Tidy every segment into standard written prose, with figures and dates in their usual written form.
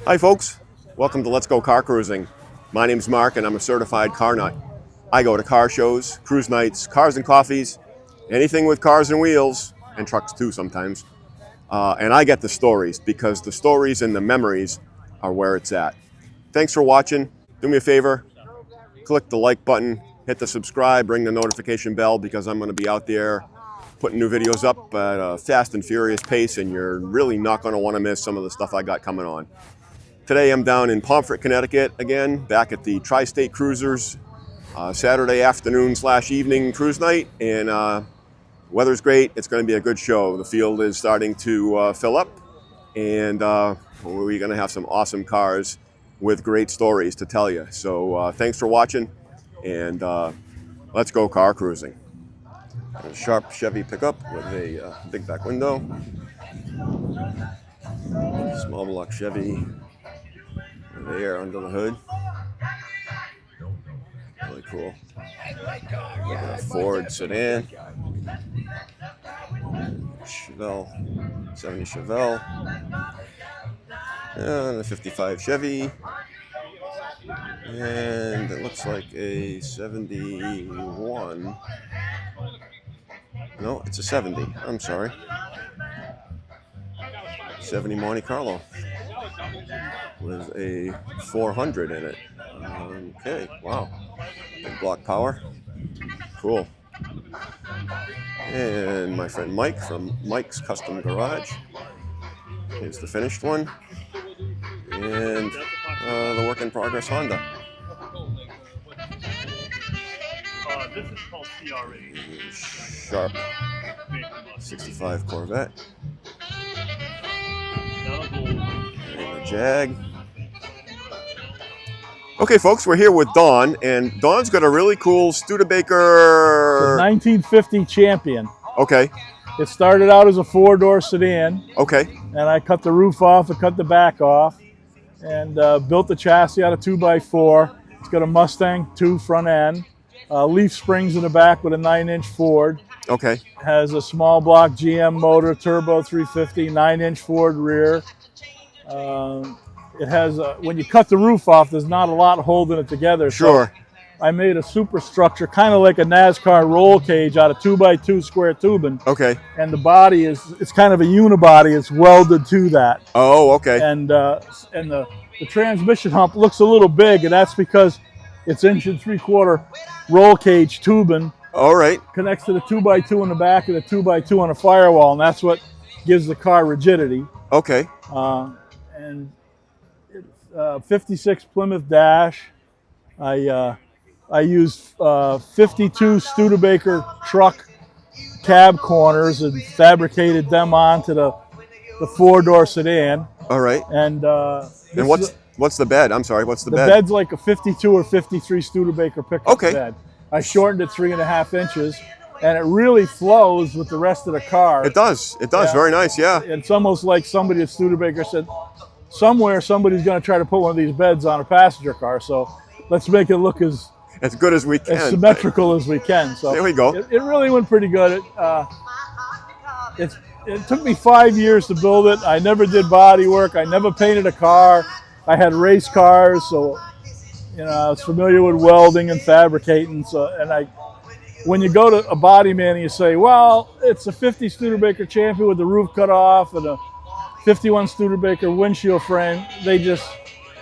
Hi folks, welcome to Let's Go Car Cruising. My name's Mark and I'm a certified car nut. I go to car shows, cruise nights, cars and coffees, anything with cars and wheels, and trucks too sometimes. And I get the stories because the stories and the memories are where it's at. Thanks for watching. Do me a favor, click the like button, hit the subscribe, ring the notification bell because I'm going to be out there putting new videos up at a fast and furious pace, and you're really not going to want to miss some of the stuff I got coming on. Today I'm down in Pomfret, Connecticut again, back at the Tri-State Cruisers Saturday afternoon/evening cruise night, and weather's great. It's going to be a good show. The field is starting to fill up, and we're going to have some awesome cars with great stories to tell you. So thanks for watching, and let's go car cruising. A sharp Chevy pickup with a big back window. Small block Chevy there under the hood. Really cool. Look at a Ford sedan. Chevelle, 70 Chevelle. And a 55 Chevy. And it looks like a 71. No, it's a 70. I'm sorry. 70 Monte Carlo with a 400 in it. Okay, wow. Big block power. Cool. And my friend Mike from Mike's Custom Garage. Here's the finished one. And the work in progress Honda. This is called CRA. Sharp 65 Corvette. And the Jag. Okay, folks, we're here with Don, and Don's got a really cool Studebaker. 1950 Champion. Okay. It started out as a four-door sedan. Okay. And I cut the roof off, I cut the back off, and built the chassis out of 2x4. It's got a Mustang 2 front end, leaf springs in the back with a 9-inch Ford. Okay. Has a small block GM motor, turbo 350, 9-inch Ford rear. It has, when you cut the roof off, there's not a lot holding it together. Sure. So I made a superstructure, kind of like a NASCAR roll cage out of 2x2 square tubing. Okay. And the body it's kind of a unibody. It's welded to that. Oh, okay. And the transmission hump looks a little big, and that's because it's 1 3/4 roll cage tubing. All right. Connects to the 2x2 in the back and the 2x2 on the firewall, and that's what gives the car rigidity. Okay. And it's 56 Plymouth Dash. I used 52 Studebaker truck cab corners and fabricated them onto the four-door sedan. All right. And what's the bed? I'm sorry. What's the bed? The bed's like a 52 or 53 Studebaker pickup bed. I shortened it 3.5 inches, and it really flows with the rest of the car. It does. It does. Yeah. Very nice. Yeah. It's almost like somebody at Studebaker said, somewhere somebody's going to try to put one of these beds on a passenger car, so let's make it look as good as we can, as symmetrical as we can. So there we go. It really went pretty good. It took me 5 years to build it. I never did body work. I never painted a car. I had race cars, so I was familiar with welding and fabricating. So, when you go to a body man and you say, well, it's a 50 Studebaker Champion with the roof cut off and a 51 Studebaker windshield frame, they just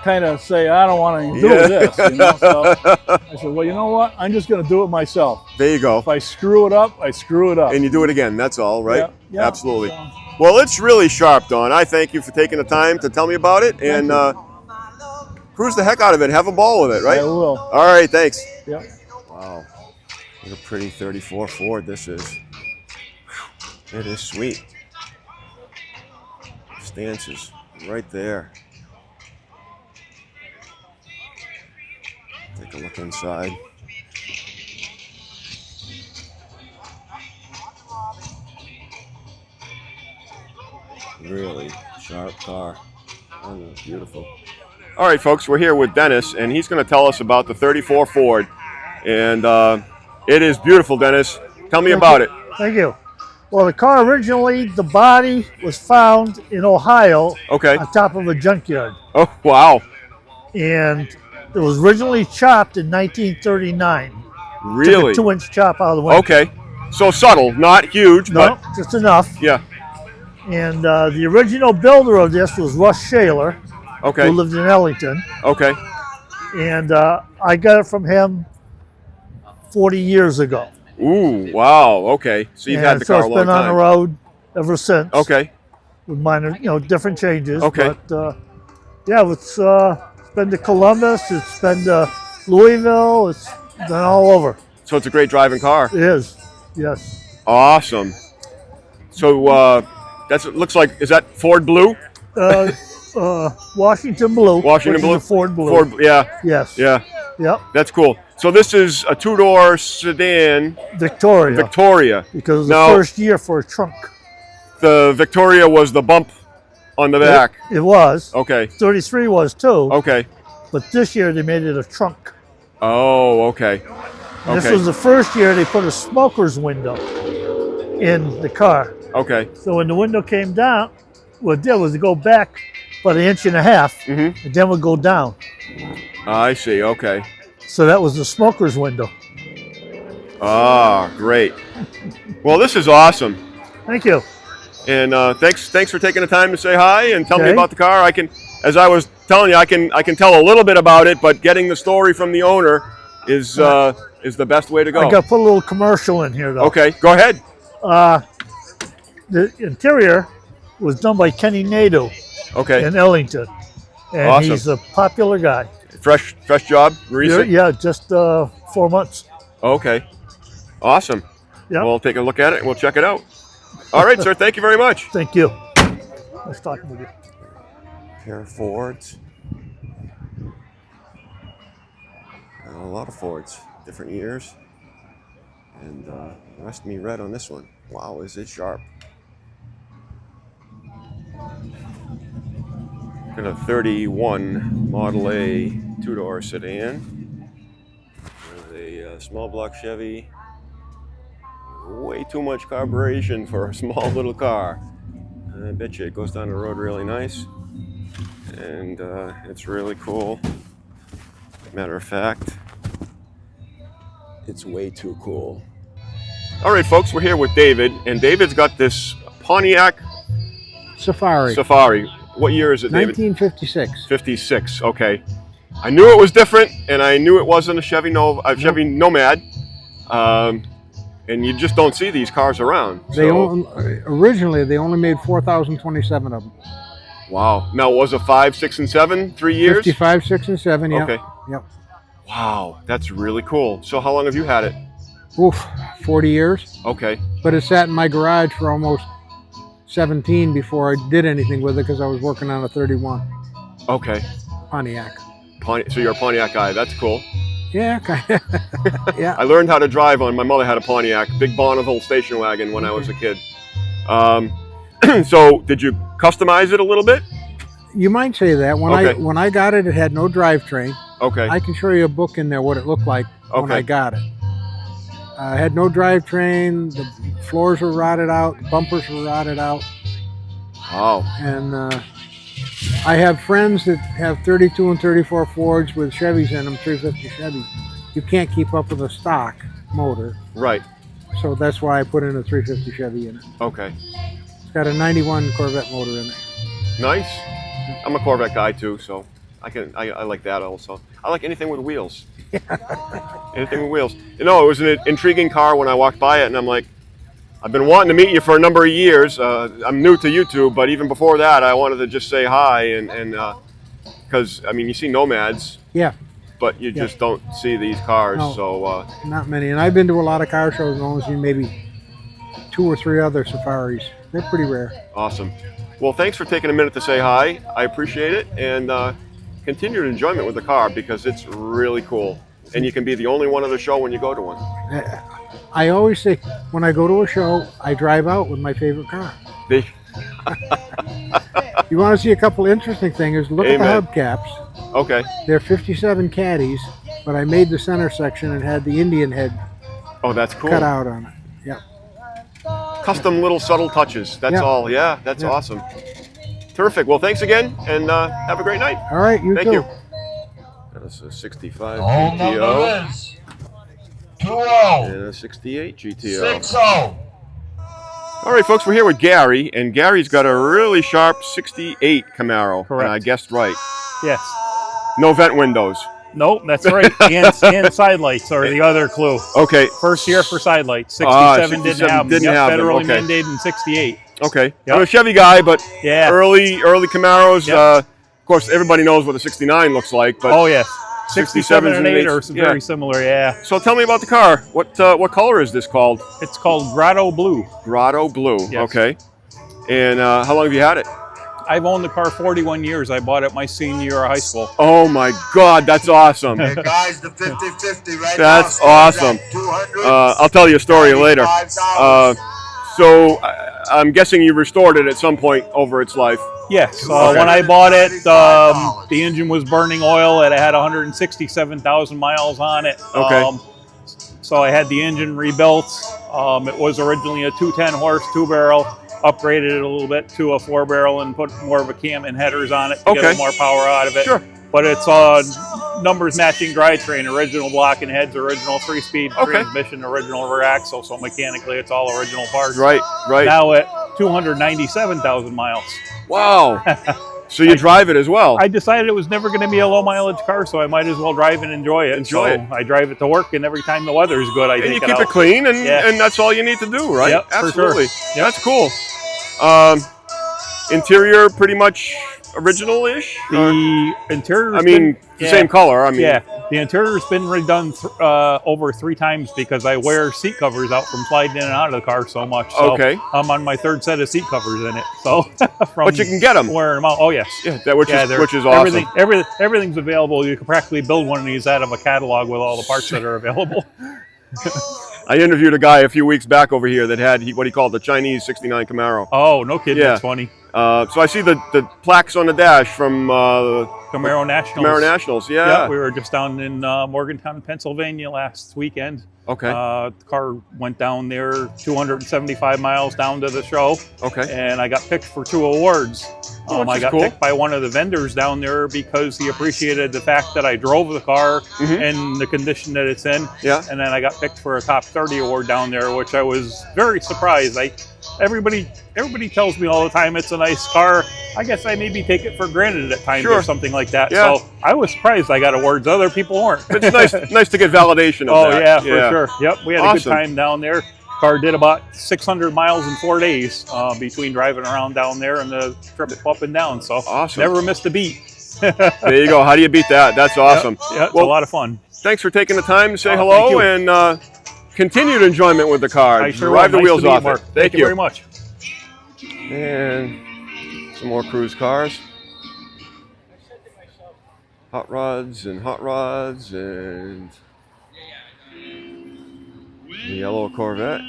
kind of say, I don't want anything to do with this. So I said, well, you know what? I'm just going to do it myself. There you go. If I screw it up, I screw it up. And you do it again. That's all, right? Yeah. Absolutely. So, well, it's really sharp, Don. I thank you for taking the time to tell me about it. And cruise the heck out of it. Have a ball with it, right? I will. All right. Thanks. Yep. Wow. What a pretty 34 Ford this is. It is sweet. Stance is right there. Take a look inside. Really sharp car. Oh, beautiful. All right, folks, we're here with Dennis, and he's going to tell us about the 34 Ford. And it is beautiful, Dennis. Tell me about it. Thank you. Well, the car originally, the body was found in Ohio Okay. on top of a junkyard. Oh, wow. And it was originally chopped in 1939. Really? Took a 2-inch chop out of the window. Okay. So subtle, not huge, No, but just enough. yeah. And the original builder of this was Russ Shaler, Okay. who lived in Ellington. Okay. And I got it from him 40 years ago. Ooh, wow. Okay. So you've had the car a long So it's been on the time. road ever since. Okay. With minor, different changes. Okay. But yeah, it's been to Columbus, it's been to Louisville, it's been all over. So it's a great driving car. It is, yes. Awesome. So looks like, is that Ford Blue? Washington Blue. Washington which Blue? is a Ford Blue. Ford, yeah. Yes. Yeah. Yep. That's cool. So this is a 2-door sedan. Victoria. Victoria. Because it was Now, the first year for a trunk. The Victoria was the bump on the back. It was. Okay. 33 was too. Okay. But this year they made it a trunk. Oh, okay. And This Okay. was the first year they put a smoker's window in the car. Okay. So when the window came down, what it did was to go back about 1.5 inches, Mm-hmm. and then would go down. I see. Okay. So that was the smoker's window. Ah, great. Well, this is awesome. Thank you. And thanks for taking the time to say hi and tell me Okay. about the car. As I was telling you, I can tell a little bit about it, but getting the story from the owner is the best way to go. I got to put a little commercial in here though. Okay, go ahead. The interior was done by Kenny Nadeau Okay, in Ellington, and Awesome. he's a popular guy. fresh job, recent. Yeah, just 4 months. Okay, awesome. Yeah. We'll take a look at it and we'll check it out. All right, sir. Thank you very much. Thank you. Nice talking with you. Pair of Fords. A lot of Fords, different years. And the rest of me red on this one. Wow, is it sharp. Got a 31 Model A 2-door sedan. With a small block Chevy. Way too much carburation for a small little car. I bet you it goes down the road really nice. And it's really cool. Matter of fact, it's way too cool. All right, folks, we're here with David, and David's got this Pontiac Safari. Safari. What year is it, David? 1956. 56. Okay. I knew it was different, and I knew it wasn't a Chevy Nomad. And you just don't see these cars around. Originally they only made 4,027 of them. Wow. Now, was it 5, 6, and 7? 3 years? 55, 6, and 7. Yeah. Okay. Yep. Wow, that's really cool. So how long have you had it? Oof, 40 years. Okay. But it sat in my garage for almost 17 before I did anything with it because I was working on a 31 Okay. Pontiac. So you're a Pontiac guy. That's cool. Yeah, kind of. Yeah. I learned how to drive on. My mother had a Pontiac, big Bonneville station wagon when I was a kid. So did you customize it a little bit? You might say that. When I got it, it had no drivetrain. Okay. I can show you a book in there what it looked like when Okay. I got it. It had no drivetrain. The floors were rotted out. The bumpers were rotted out. Wow. And I have friends that have 32 and 34 Fords with Chevys in them, 350 Chevys. You can't keep up with a stock motor, Right. so that's why I put in a 350 Chevy in it. Okay. It's got a 91 Corvette motor in it. Nice. I'm a Corvette guy too, so I like that also. I like anything with wheels. Anything with wheels. You know, it was an intriguing car when I walked by it, and I'm like, I've been wanting to meet you for a number of years. I'm new to YouTube, but even before that, I wanted to just say hi, and because I mean, you see Nomads, Yeah, but you just don't see these cars. No. So not many. And I've been to a lot of car shows and only seen maybe 2 or 3 other Safaris. They're pretty rare. awesome. Well, thanks for taking a minute to say hi. I appreciate it, and continued enjoyment with the car because it's really cool. And you can be the only one at the show when you go to one. I always say, when I go to a show, I drive out with my favorite car. They, You want to see a couple interesting things? Look Amen. at the hubcaps. okay. They're 57 caddies, but I made the center section and had the Indian head Oh, that's cool. cut out on it. Yeah. custom little subtle touches. That's all. Yeah, that's awesome. Terrific. Well, thanks again, and have a great night. All right, you Thank too. you. That's a 65 Home GTO number is 20 and a 68 GTO. 60. All right, folks, we're here with Gary, and Gary's got a really sharp 68 Camaro. Correct. And I guessed right. Yes. No vent windows. Nope, that's right. And side lights are the other clue. Okay. First year for side lights. 67, 67 didn't have them. didn't have them, Federally okay. mandated in 68. Okay. Yep. I'm a Chevy guy, but Yeah. early Camaros. Yep. Of course, everybody knows what a 69 looks like. But Oh, yes. 67 and 8 are yeah. very similar, yeah. So tell me about the car. What color is this called? It's called Grotto Blue. Grotto Blue. Yes. Okay. And how long have you had it? I've owned the car 41 years. I bought it my senior year of high school. Oh my God, that's awesome. Hey guys, the 50-50 right That's now. awesome. 200. I'll tell you a story later. $95. So I'm guessing you restored it at some point over its life. Yes. Okay. When I bought it, the engine was burning oil. It had 167,000 miles on it. Okay. So I had the engine rebuilt. It was originally a 210 horse, 2-barrel. Upgraded it a little bit to a 4-barrel and put more of a cam and headers on it to get more power out of it. Sure. But it's numbers matching drivetrain, original block and heads, original 3-speed transmission, original rear axle. So mechanically, it's all original parts. Right. Now at 297,000 miles. Wow. So you drive it as well? I decided it was never going to be a low mileage car, so I might as well drive and enjoy it. I drive it to work, and every time the weather is good, I take it out. And you keep it clean, and that's all you need to do, right? Yep, absolutely. for sure. Yep. That's cool. Interior pretty much original-ish? The interior. The same color. Yeah, the interior's been redone over 3 times because I wear seat covers out from sliding in and out of the car so much. So I'm on my 3rd set of seat covers in it. So, but you can get them. Wearing them out. Oh yes. Yeah, which is awesome. Everything's available. You can practically build one of these out of a catalog with all the parts that are available. I interviewed a guy a few weeks back over here that had what he called the Chinese 69 Camaro. Oh, no kidding. That's funny. So I see the plaques on the dash from Camaro Nationals. Camaro Nationals, yeah. We were just down in Morgantown, Pennsylvania last weekend. Okay. The car went down there 275 miles down to the show. Okay. And I got picked for 2 awards. I got picked by one of the vendors down there because he appreciated the fact that I drove the car and the condition that it's in. Yeah. And then I got picked for a top 30 award down there, which I was very surprised. Everybody tells me all the time it's a nice car. I guess I maybe take it for granted at times or something like that. Yeah. So I was surprised I got awards. Other people weren't. It's nice to get validation of that. Yeah, for sure. Yep, we had a good time down there. Car did about 600 miles in 4 days between driving around down there and the trip up and down. So never missed a beat. There you go. How do you beat that? That's awesome. Yeah, it's a lot of fun. Thanks for taking the time to say hello and continued enjoyment with the car. I sure Drive the nice wheels off Mark. it. Thank you very much. And some more cruise cars. Hot rods and the yellow Corvette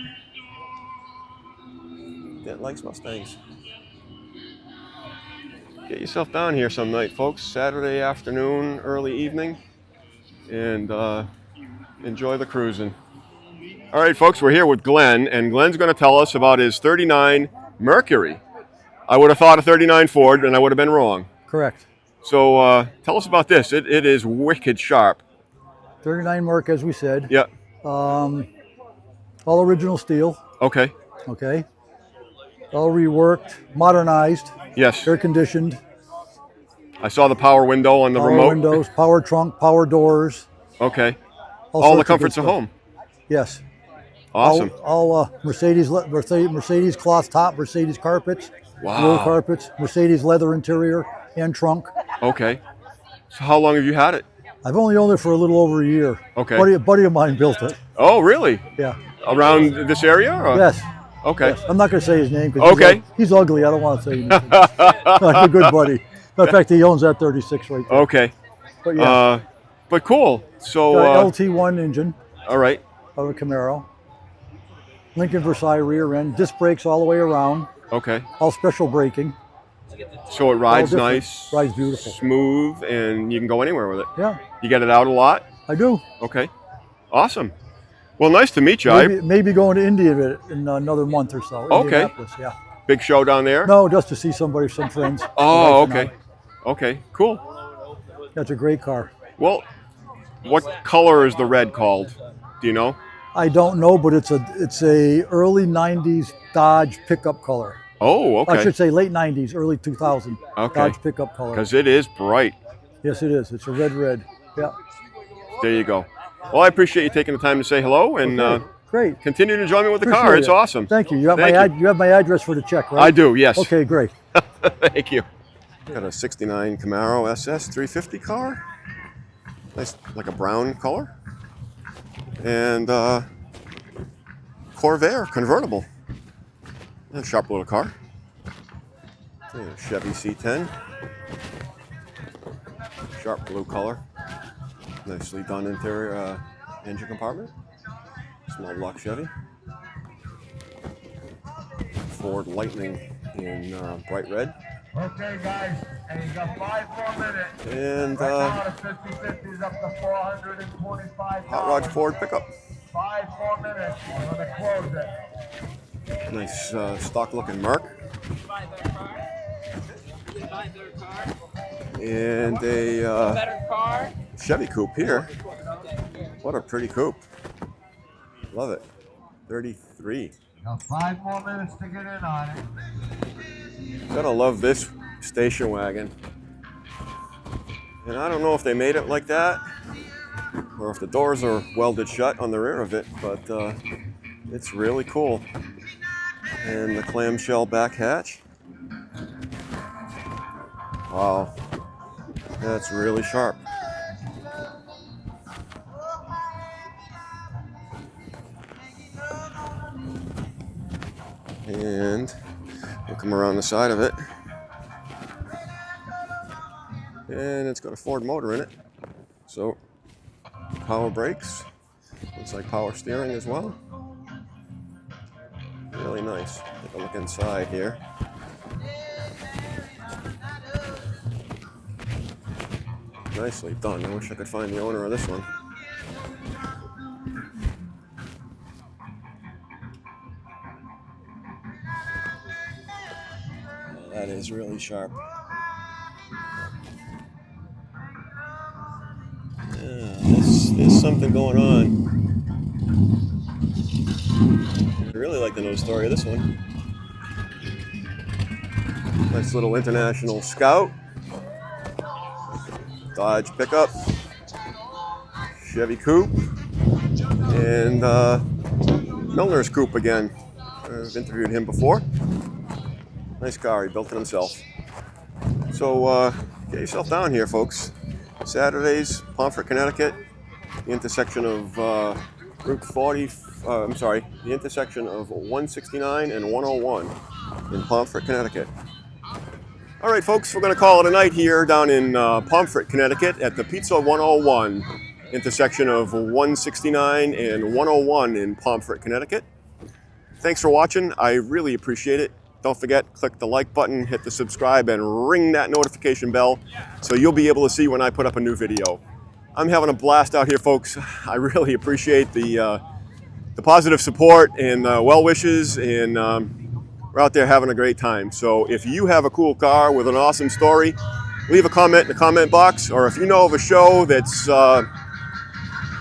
that likes Mustangs. Get yourself down here some night, folks. Saturday afternoon, early evening, and enjoy the cruising. All right, folks, we're here with Glenn, and Glenn's going to tell us about his 39 Mercury. I would have thought a 39 Ford, and I would have been wrong. Correct. So tell us about this. It is wicked sharp. 39 Merc, as we said. Yeah. All original steel. Okay. Okay. All reworked, modernized. Yes. Air conditioned. I saw the power window on the remote. Power windows, power trunk, power doors. Okay. All the comforts of home. Yes. Awesome. All Mercedes cloth top, Mercedes carpets. Wow. Roll carpets, Mercedes leather interior and trunk. Okay. So how long have you had it? I've only owned it for a little over a year. Okay. A buddy of mine built it. Oh, really? Yeah. Around this area? Or? Yes. Okay. Yes. I'm not going to say his name because he's ugly. I don't want to say his name. He's a good buddy. In fact, he owns that 36 right there. Okay. But yeah. But cool. So got LT1 engine. All right. Of a Camaro. Lincoln Versailles rear end. Disc brakes all the way around. Okay. All special braking. So it rides nice. Rides beautiful. Smooth, and you can go anywhere with it. Yeah. You get it out a lot? I do. Okay. Awesome. Well, nice to meet you. Maybe going to India in another month or so. Okay. Indianapolis, yeah. Big show down there? No, just to see somebody, some friends. Oh, okay. Okay, cool. That's a great car. Well, what color is the red called? Do you know? I don't know, but it's a early '90s Dodge pickup color. Oh, okay. I should say late '90s, early 2000 Dodge pickup color. Because it is bright. Yes, it is. It's a red. Yeah. There you go. Well, I appreciate you taking the time to say hello, and great. Continue to enjoy me with the Appreciate car. it. It's awesome. Thank you. You have my address for the check, right? I do. Yes. Okay, great. Thank you. Got a '69 Camaro SS 350 car. Nice, like a brown color. And Corvair convertible. A sharp little car. Yeah, Chevy C10. Sharp blue color. Nicely done interior engine compartment. Small block Chevy. Ford Lightning in bright red. Okay, guys, and you got 5 more minutes. And Right now, the 50/50 is up to $425. Hot Rod Ford pickup. 5 more minutes. I'm gonna close it. Nice stock looking Merc. And a Chevy coupe here. What a pretty coupe. Love it. 33. Got 5 more minutes to get in on it. Gotta love this station wagon. And I don't know if they made it like that or if the doors are welded shut on the rear of it, but it's really cool. And the clamshell back hatch. Wow, that's really sharp. And we'll come around the side of it. And it's got a Ford motor in it. So power brakes. Looks like power steering as well. Really nice. Take a look inside here. Nicely done. I wish I could find the owner of this one. That is really sharp. Yeah, there's something going on. I really like to know the story of this one. Nice little International Scout. Dodge pickup. Chevy coupe. And Milner's coupe again. I've interviewed him before. Nice car, he built it himself. So get yourself down here, folks. Saturdays, Pomfret, Connecticut, the intersection of Route 40, the intersection of 169 and 101 in Pomfret, Connecticut. All right, folks, we're going to call it a night here down in Pomfret, Connecticut at the Pizza 101 intersection of 169 and 101 in Pomfret, Connecticut. Thanks for watching. I really appreciate it. Don't forget, click the like button, hit the subscribe, and ring that notification bell so you'll be able to see when I put up a new video. I'm having a blast out here, folks. I really appreciate the positive support and well wishes, and we're out there having a great time. So if you have a cool car with an awesome story, leave a comment in the comment box, or if you know of a show that's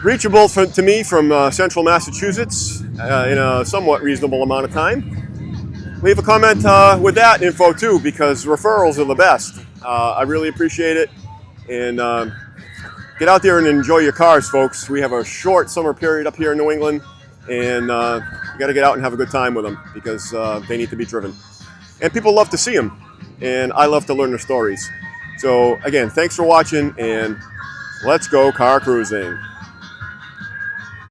reachable to me from central Massachusetts in a somewhat reasonable amount of time, leave a comment with that info too, because referrals are the best. I really appreciate it. And get out there and enjoy your cars, folks. We have a short summer period up here in New England, and you got to get out and have a good time with them because they need to be driven. And people love to see them, and I love to learn their stories. So again, thanks for watching, and let's go car cruising.